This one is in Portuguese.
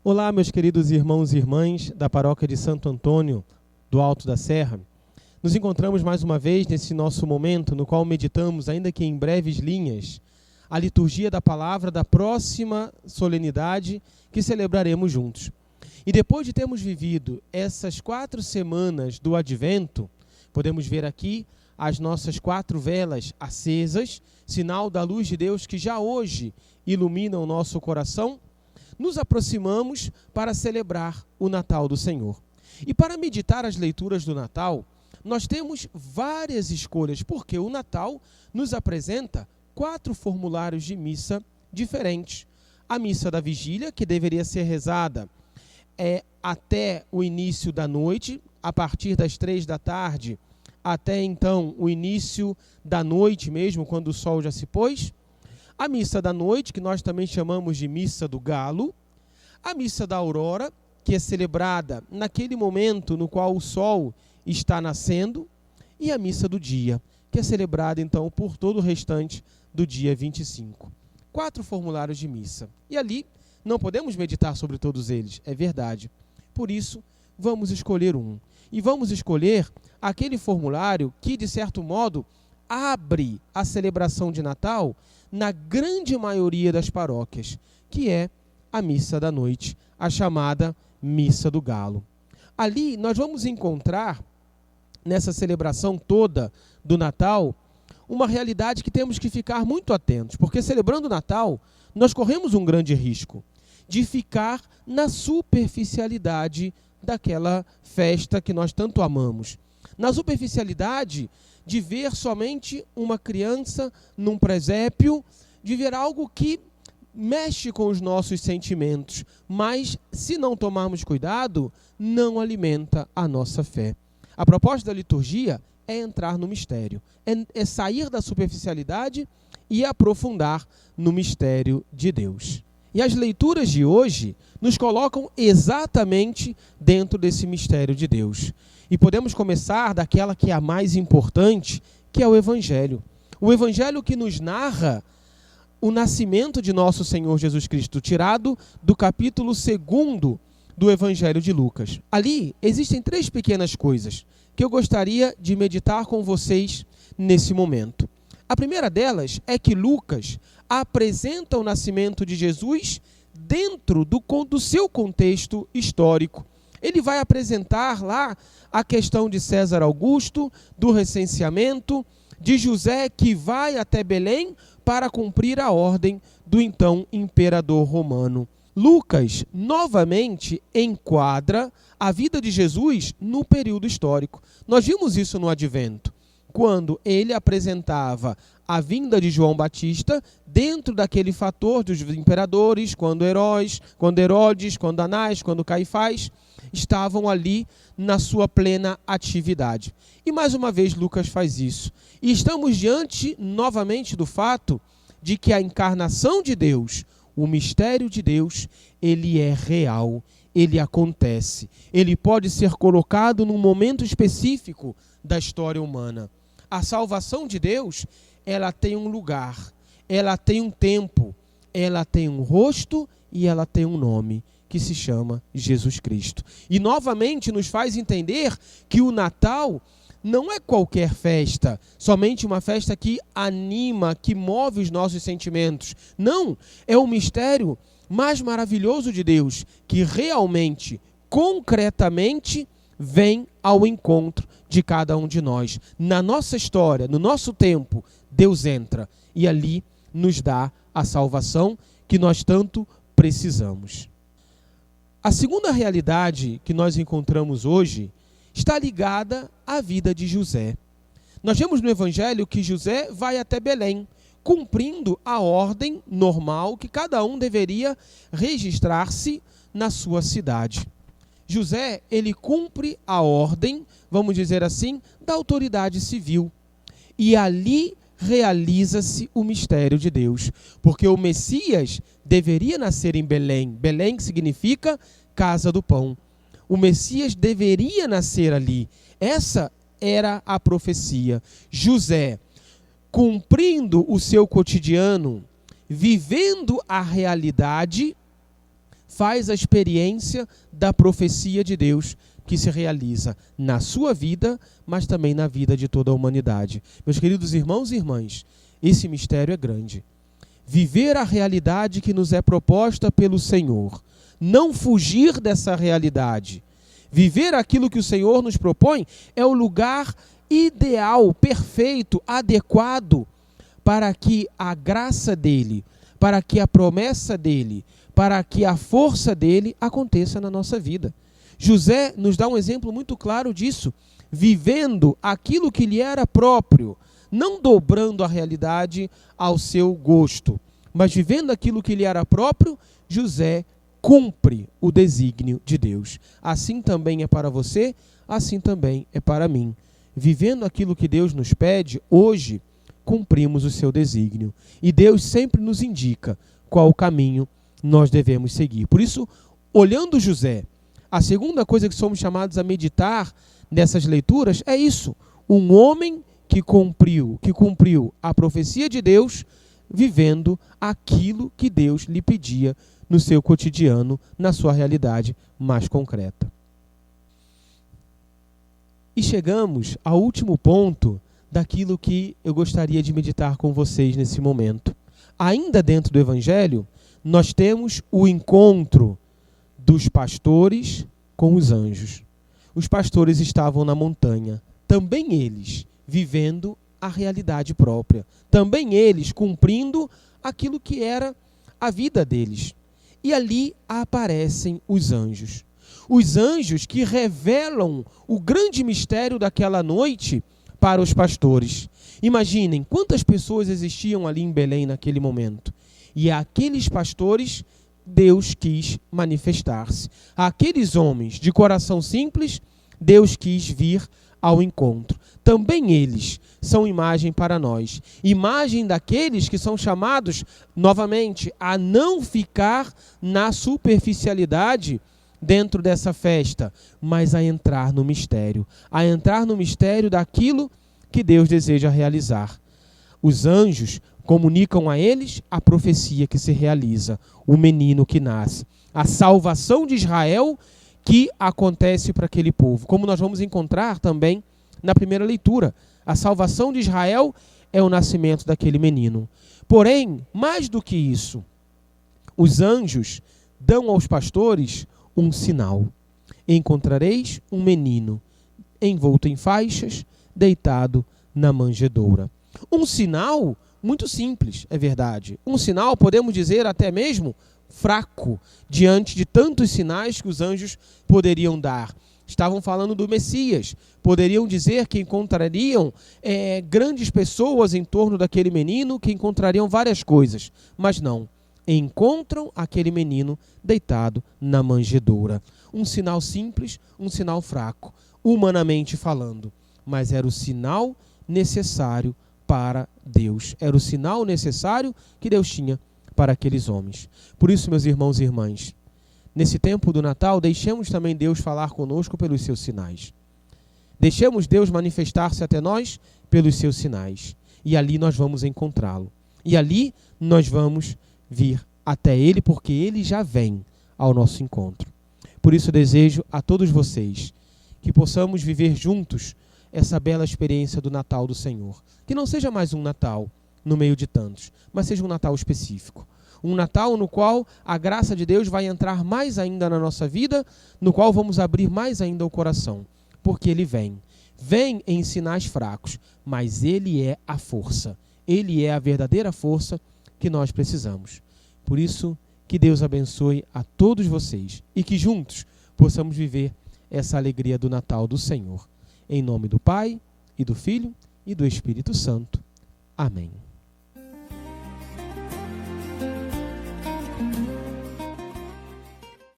Olá, meus queridos irmãos e irmãs da paróquia de Santo Antônio, do Alto da Serra. Nos encontramos mais uma vez nesse nosso momento no qual meditamos, ainda que em breves linhas, a liturgia da palavra da próxima solenidade que celebraremos juntos. E depois de termos vivido essas 4 semanas do Advento, podemos ver aqui as nossas 4 velas acesas, sinal da luz de Deus que já hoje ilumina o nosso coração. Nos aproximamos para celebrar o Natal do Senhor. E para meditar as leituras do Natal, nós temos várias escolhas, porque o Natal nos apresenta 4 formulários de missa diferentes. A missa da vigília, que deveria ser rezada até o início da noite, a partir das 3 da tarde, até então o início da noite mesmo, quando o sol já se pôs. A missa da noite, que nós também chamamos de missa do galo. A missa da aurora, que é celebrada naquele momento no qual o sol está nascendo. E a missa do dia, que é celebrada então por todo o restante do dia 25. 4 formulários de missa. E ali não podemos meditar sobre todos eles, é verdade. Por isso, vamos escolher um. E vamos escolher aquele formulário que, de certo modo, abre a celebração de Natal na grande maioria das paróquias, que é a missa da noite, a chamada missa do galo. Ali nós vamos encontrar, nessa celebração toda do Natal, uma realidade que temos que ficar muito atentos, porque celebrando o Natal, nós corremos um grande risco de ficar na superficialidade daquela festa que nós tanto amamos. Na superficialidade de ver somente uma criança num presépio, de ver algo que mexe com os nossos sentimentos, mas, se não tomarmos cuidado, não alimenta a nossa fé. A proposta da liturgia é entrar no mistério, é sair da superficialidade e aprofundar no mistério de Deus. E as leituras de hoje nos colocam exatamente dentro desse mistério de Deus. E podemos começar daquela que é a mais importante, que é o Evangelho. O Evangelho que nos narra o nascimento de nosso Senhor Jesus Cristo, tirado do capítulo 2 do Evangelho de Lucas. Ali existem 3 pequenas coisas que eu gostaria de meditar com vocês nesse momento. A primeira delas é que Lucas apresenta o nascimento de Jesus dentro do seu contexto histórico. Ele vai apresentar lá a questão de César Augusto, do recenseamento, de José que vai até Belém para cumprir a ordem do então imperador romano. Lucas novamente enquadra a vida de Jesus no período histórico. Nós vimos isso no Advento, quando ele apresentava a vinda de João Batista dentro daquele fator dos imperadores, quando Herodes, quando Anás, quando Caifás estavam ali na sua plena atividade. E mais uma vez Lucas faz isso. E estamos diante novamente do fato de que a encarnação de Deus, o mistério de Deus, ele é real, ele acontece. Ele pode ser colocado num momento específico da história humana. A salvação de Deus, ela tem um lugar, ela tem um tempo, ela tem um rosto e ela tem um nome, que se chama Jesus Cristo. E novamente nos faz entender que o Natal não é qualquer festa, somente uma festa que anima, que move os nossos sentimentos. Não, é o mistério mais maravilhoso de Deus, que realmente, concretamente, vem ao encontro de cada um de nós. Na nossa história, no nosso tempo, Deus entra e ali nos dá a salvação que nós tanto precisamos. A segunda realidade que nós encontramos hoje está ligada à vida de José. Nós vemos no Evangelho que José vai até Belém, cumprindo a ordem normal que cada um deveria registrar-se na sua cidade. José, ele cumpre a ordem, vamos dizer assim, da autoridade civil. E ali realiza-se o mistério de Deus, porque o Messias deveria nascer em Belém. Belém significa casa do pão. O Messias deveria nascer ali. Essa era a profecia. José, cumprindo o seu cotidiano, vivendo a realidade, faz a experiência da profecia de Deus que se realiza na sua vida, mas também na vida de toda a humanidade. Meus queridos irmãos e irmãs, esse mistério é grande. Viver a realidade que nos é proposta pelo Senhor, não fugir dessa realidade. Viver aquilo que o Senhor nos propõe é o lugar ideal, perfeito, adequado para que a graça dele, para que a promessa dele, para que a força dele aconteça na nossa vida. José nos dá um exemplo muito claro disso, vivendo aquilo que lhe era próprio, não dobrando a realidade ao seu gosto, mas vivendo aquilo que lhe era próprio. José cumpre o desígnio de Deus. Assim também é para você, assim também é para mim. Vivendo aquilo que Deus nos pede, hoje cumprimos o seu desígnio. E Deus sempre nos indica qual o caminho nós devemos seguir. Por isso, olhando José, a segunda coisa que somos chamados a meditar nessas leituras é isso. Um homem que cumpriu a profecia de Deus, vivendo aquilo que Deus lhe pedia no seu cotidiano, na sua realidade mais concreta. E chegamos ao último ponto daquilo que eu gostaria de meditar com vocês nesse momento. Ainda dentro do Evangelho, nós temos o encontro dos pastores com os anjos. Os pastores estavam na montanha, também eles vivendo a realidade própria, também eles cumprindo aquilo que era a vida deles. E ali aparecem os anjos. Os anjos que revelam o grande mistério daquela noite para os pastores. Imaginem quantas pessoas existiam ali em Belém naquele momento. E aqueles pastores, Deus quis manifestar-se. Aqueles homens de coração simples, Deus quis vir ao encontro. Também eles são imagem para nós. Imagem daqueles que são chamados, novamente, a não ficar na superficialidade dentro dessa festa, mas a entrar no mistério. A entrar no mistério daquilo que Deus deseja realizar. Os anjos comunicam a eles a profecia que se realiza, o menino que nasce, a salvação de Israel que acontece para aquele povo. Como nós vamos encontrar também na primeira leitura, a salvação de Israel é o nascimento daquele menino. Porém, mais do que isso, os anjos dão aos pastores um sinal. Encontrareis um menino envolto em faixas, deitado na manjedoura. Um sinal muito simples, é verdade. Um sinal, podemos dizer até mesmo, fraco, diante de tantos sinais que os anjos poderiam dar. Estavam falando do Messias. Poderiam dizer que encontrariam grandes pessoas em torno daquele menino, que encontrariam várias coisas. Mas não. Encontram aquele menino deitado na manjedoura. Um sinal simples, um sinal fraco, humanamente falando. Mas era o sinal necessário para Deus. Era o sinal necessário que Deus tinha para aqueles homens. Por isso, meus irmãos e irmãs, nesse tempo do Natal, deixemos também Deus falar conosco pelos seus sinais. Deixemos Deus manifestar-se até nós pelos seus sinais. E ali nós vamos encontrá-lo. E ali nós vamos vir até Ele, porque Ele já vem ao nosso encontro. Por isso desejo a todos vocês que possamos viver juntos essa bela experiência do Natal do Senhor. Que não seja mais um Natal no meio de tantos, mas seja um Natal específico. Um Natal no qual a graça de Deus vai entrar mais ainda na nossa vida, no qual vamos abrir mais ainda o coração, porque Ele vem. Vem em sinais fracos, mas Ele é a força. Ele é a verdadeira força que nós precisamos. Por isso, que Deus abençoe a todos vocês e que juntos possamos viver essa alegria do Natal do Senhor. Em nome do Pai, e do Filho, e do Espírito Santo. Amém.